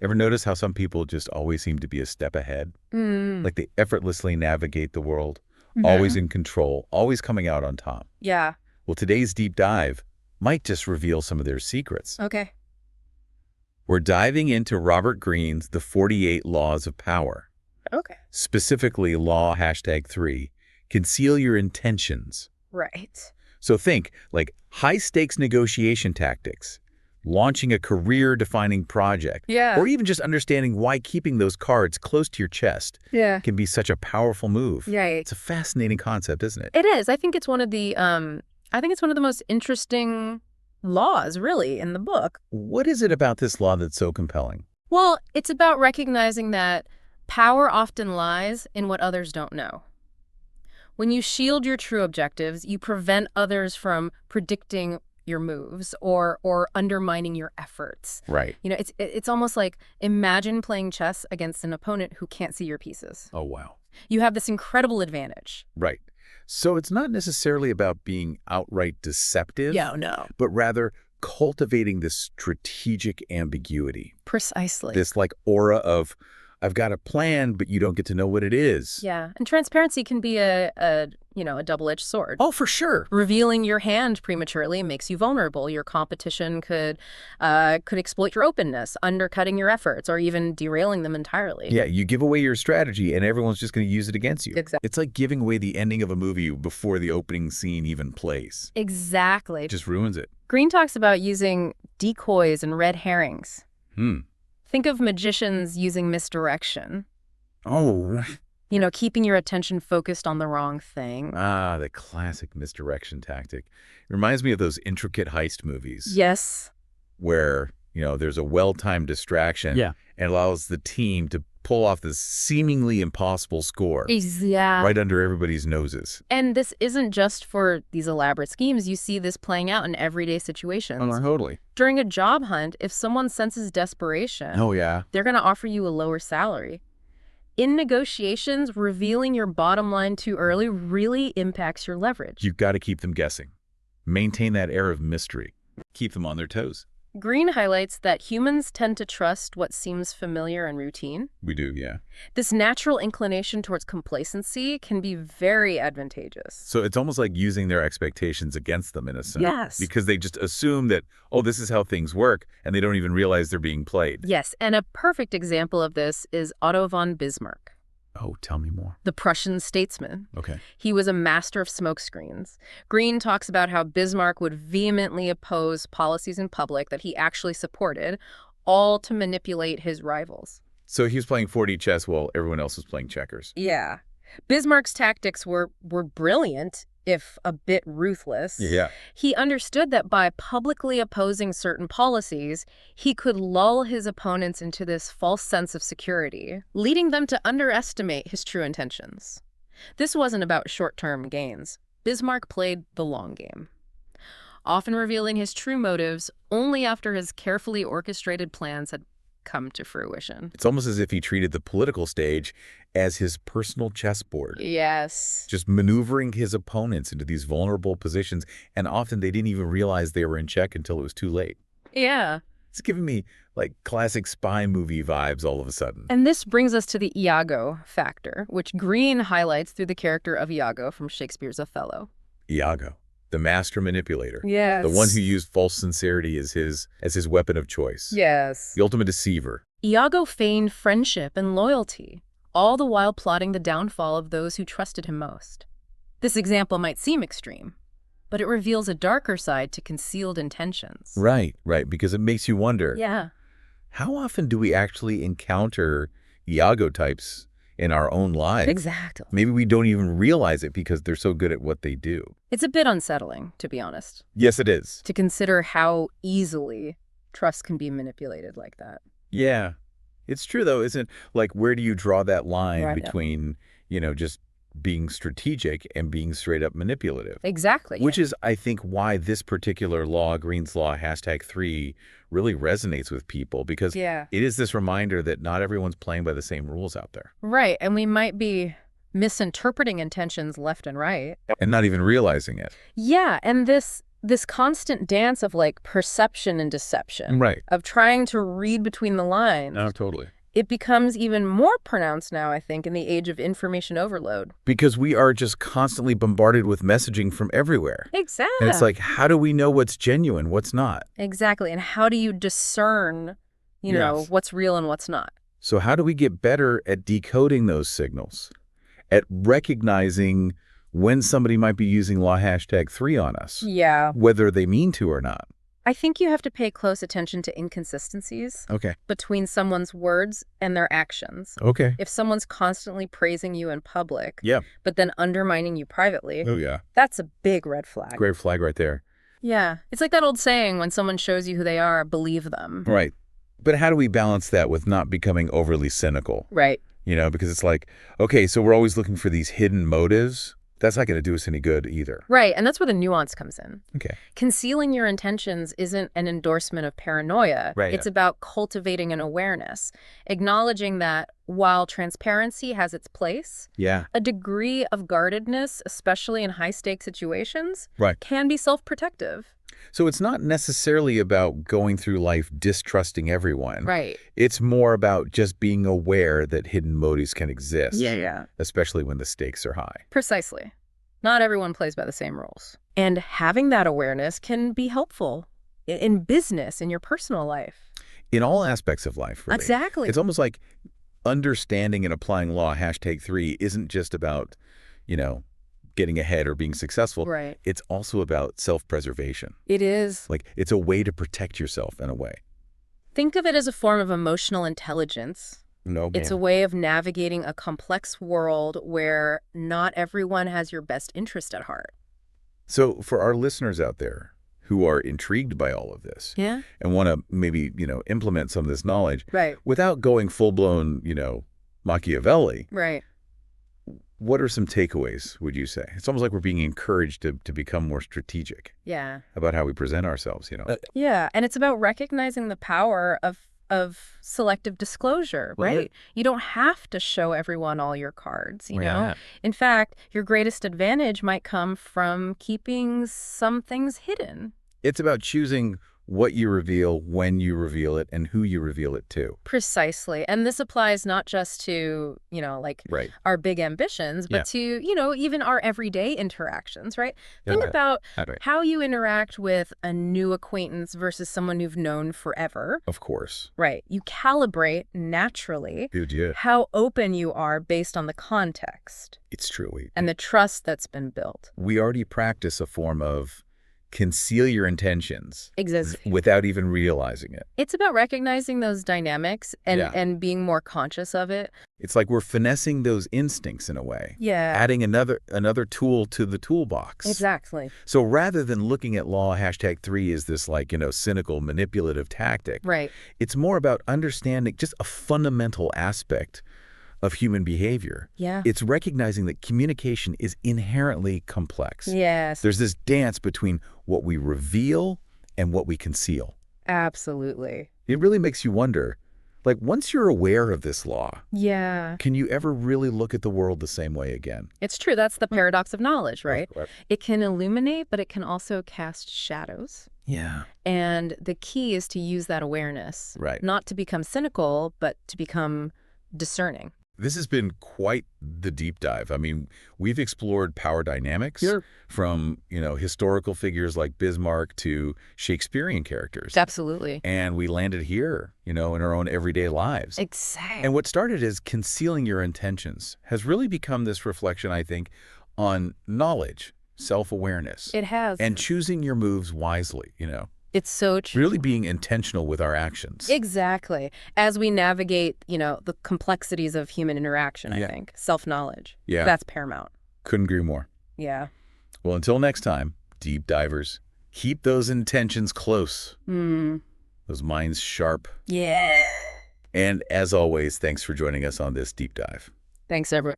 Ever notice how some people just always seem to be a step ahead? Mm. Like they effortlessly navigate the world, always Mhm. in control, always coming out on top. Yeah. Well, today's deep dive might just reveal some of their secrets. Okay. We're diving into Robert Greene's The 48 Laws of Power, Okay. specifically Law #3, Conceal Your Intentions. Right. So think like high-stakes negotiation tactics, launching a career-defining project, Yeah. or even just understanding why keeping those cards close to your chest Yeah. can be such a powerful move. Right. It's a fascinating concept, isn't it? It is. I think it's one of the most interesting laws, really, in the book. What is it about this law that's so compelling? Well, it's about recognizing that power often lies in what others don't know. When you shield your true objectives, you prevent others from predicting your moves or undermining your efforts. Right. You know, it's almost like imagine playing chess against an opponent who can't see your pieces. Oh, wow. You have this incredible advantage. Right. So it's not necessarily about being outright deceptive, No. but rather cultivating this strategic ambiguity, Precisely. this like aura of, I've got a plan, but you don't get to know what it is. Yeah, and transparency can be a double-edged sword. Oh, for sure. Revealing your hand prematurely makes you vulnerable. Your competition could exploit your openness, undercutting your efforts, or even derailing them entirely. Yeah, you give away your strategy and everyone's just going to use it against you. Exactly. It's like giving away the ending of a movie before the opening scene even plays. Exactly. It just ruins it. Greene talks about using decoys and red herrings. Hmm. Think of magicians using misdirection. Oh. You know, keeping your attention focused on the wrong thing. Ah, the classic misdirection tactic. It reminds me of those intricate heist movies. Yes. Where, there's a well-timed distraction. Yeah. And allows the team to pull off this seemingly impossible score. Yeah. Right under everybody's noses. And this isn't just for these elaborate schemes. You see this playing out in everyday situations. Oh, totally. During a job hunt, if someone senses desperation, Oh, yeah. they're going to offer you a lower salary. In negotiations, revealing your bottom line too early really impacts your leverage. You've got to keep them guessing. Maintain that air of mystery. Keep them on their toes. Greene highlights that humans tend to trust what seems familiar and routine. We do, yeah. This natural inclination towards complacency can be very advantageous. So it's almost like using their expectations against them in a sense. Yes. Because they just assume that, oh, this is how things work, and they don't even realize they're being played. Yes, and a perfect example of this is Otto von Bismarck, Oh, tell me more. the Prussian statesman. Okay. He was a master of smokescreens. Greene talks about how Bismarck would vehemently oppose policies in public that he actually supported, all to manipulate his rivals. So he was playing 4D chess while everyone else was playing checkers. Yeah. Bismarck's tactics were brilliant, if a bit ruthless. Yeah. He understood that by publicly opposing certain policies, he could lull his opponents into this false sense of security, leading them to underestimate his true intentions. This wasn't about short-term gains. Bismarck played the long game, often revealing his true motives only after his carefully orchestrated plans had come to fruition. It's almost as if he treated the political stage as his personal chessboard. Yes. Just maneuvering his opponents into these vulnerable positions, and often they didn't even realize they were in check until it was too late. Yeah. It's giving me like classic spy movie vibes all of a sudden. And this brings us to the Iago factor, which Greene highlights through the character of Iago from Shakespeare's Othello. Iago, the master manipulator. Yes. The one who used false sincerity as his weapon of choice. Yes. The ultimate deceiver. Iago feigned friendship and loyalty, all the while plotting the downfall of those who trusted him most. This example might seem extreme, but it reveals a darker side to concealed intentions. Right, because it makes you wonder, Yeah. how often do we actually encounter Iago types in our own lives? Exactly. Maybe we don't even realize it because they're so good at what they do. It's a bit unsettling, to be honest, Yes, it is. to consider how easily trust can be manipulated like that. Yeah. It's true, though, isn't it? Like, where do you draw that line Right. between, just being strategic and being straight up manipulative? Exactly. Which is, I think, why this particular law, Greene's Law, #3, really resonates with people, because Yeah. it is this reminder that not everyone's playing by the same rules out there. Right, and we might be misinterpreting intentions left and right. And not even realizing it. Yeah, and this this constant dance of like perception and deception, Right. of trying to read between the lines. No, totally. It becomes even more pronounced now, I think, in the age of information overload. Because we are just constantly bombarded with messaging from everywhere. Exactly. And it's like, how do we know what's genuine, what's not? Exactly. And how do you discern, Yes. what's real and what's not? So how do we get better at decoding those signals, at recognizing when somebody might be using law #3 on us, Yeah. whether they mean to or not? I think you have to pay close attention to inconsistencies Okay. between someone's words and their actions. Okay. If someone's constantly praising you in public, Yeah. but then undermining you privately, Oh, yeah. that's a big red flag. Great flag right there. Yeah. It's like that old saying, when someone shows you who they are, believe them. Right. But how do we balance that with not becoming overly cynical? Right. Because it's like, okay, so we're always looking for these hidden motives. That's not going to do us any good either. Right. And that's where the nuance comes in. Okay. Concealing your intentions isn't an endorsement of paranoia. Right. It's about cultivating an awareness, acknowledging that while transparency has its place, Yeah. a degree of guardedness, especially in high-stakes situations, Right. can be self-protective. So it's not necessarily about going through life distrusting everyone. Right. It's more about just being aware that hidden motives can exist. Yeah. Especially when the stakes are high. Precisely. Not everyone plays by the same rules. And having that awareness can be helpful in business, in your personal life. In all aspects of life, really. Exactly. It's almost like understanding and applying law #3 isn't just about, getting ahead or being successful. Right. It's also about self-preservation. It is. Like, it's a way to protect yourself in a way. Think of it as a form of emotional intelligence. No, It's a man. way of navigating a complex world where not everyone has your best interest at heart. So for our listeners out there who are intrigued by all of this Yeah. and want to maybe, implement some of this knowledge Right. without going full-blown, Machiavelli, Right. what are some takeaways, would you say? It's almost like we're being encouraged to become more strategic Yeah. about how we present ourselves, Yeah. And it's about recognizing the power of selective disclosure, Well, right? You don't have to show everyone all your cards, you know? Yeah. In fact, your greatest advantage might come from keeping some things hidden. It's about choosing what you reveal, when you reveal it, and who you reveal it to. Precisely. And this applies not just to, Right. our big ambitions, but to, even our everyday interactions, right? Think Okay. about Right. how you interact with a new acquaintance versus someone you've known forever. Of course. Right. You calibrate naturally Dude, yeah. how open you are based on the context It's true. and the trust that's been built. We already practice a form of conceal your intentions Exists. without even realizing it. It's about recognizing those dynamics and, Yeah. and being more conscious of it. It's like we're finessing those instincts in a way. Yeah. Adding another tool to the toolbox. Exactly. So rather than looking at law #3 as this cynical, manipulative tactic, Right. it's more about understanding just a fundamental aspect of human behavior. Yeah. It's recognizing that communication is inherently complex. Yes. There's this dance between what we reveal and what we conceal. Absolutely. It really makes you wonder, once you're aware of this law, Yeah. can you ever really look at the world the same way again? It's true. That's the paradox of knowledge, right? Right. It can illuminate, but it can also cast shadows. Yeah. And the key is to use that awareness. Right. Not to become cynical, but to become discerning. This has been quite the deep dive. I mean, we've explored power dynamics from, historical figures like Bismarck to Shakespearean characters. Absolutely. And we landed here, in our own everyday lives. Exactly. And what started as concealing your intentions has really become this reflection, I think, on knowledge, self-awareness. It has. And choosing your moves wisely, It's so true. Really being intentional with our actions. Exactly. As we navigate, the complexities of human interaction, I think. Self-knowledge. Yeah. That's paramount. Couldn't agree more. Yeah. Well, until next time, deep divers, keep those intentions close. Those minds sharp. Yeah. And as always, thanks for joining us on this deep dive. Thanks, everyone.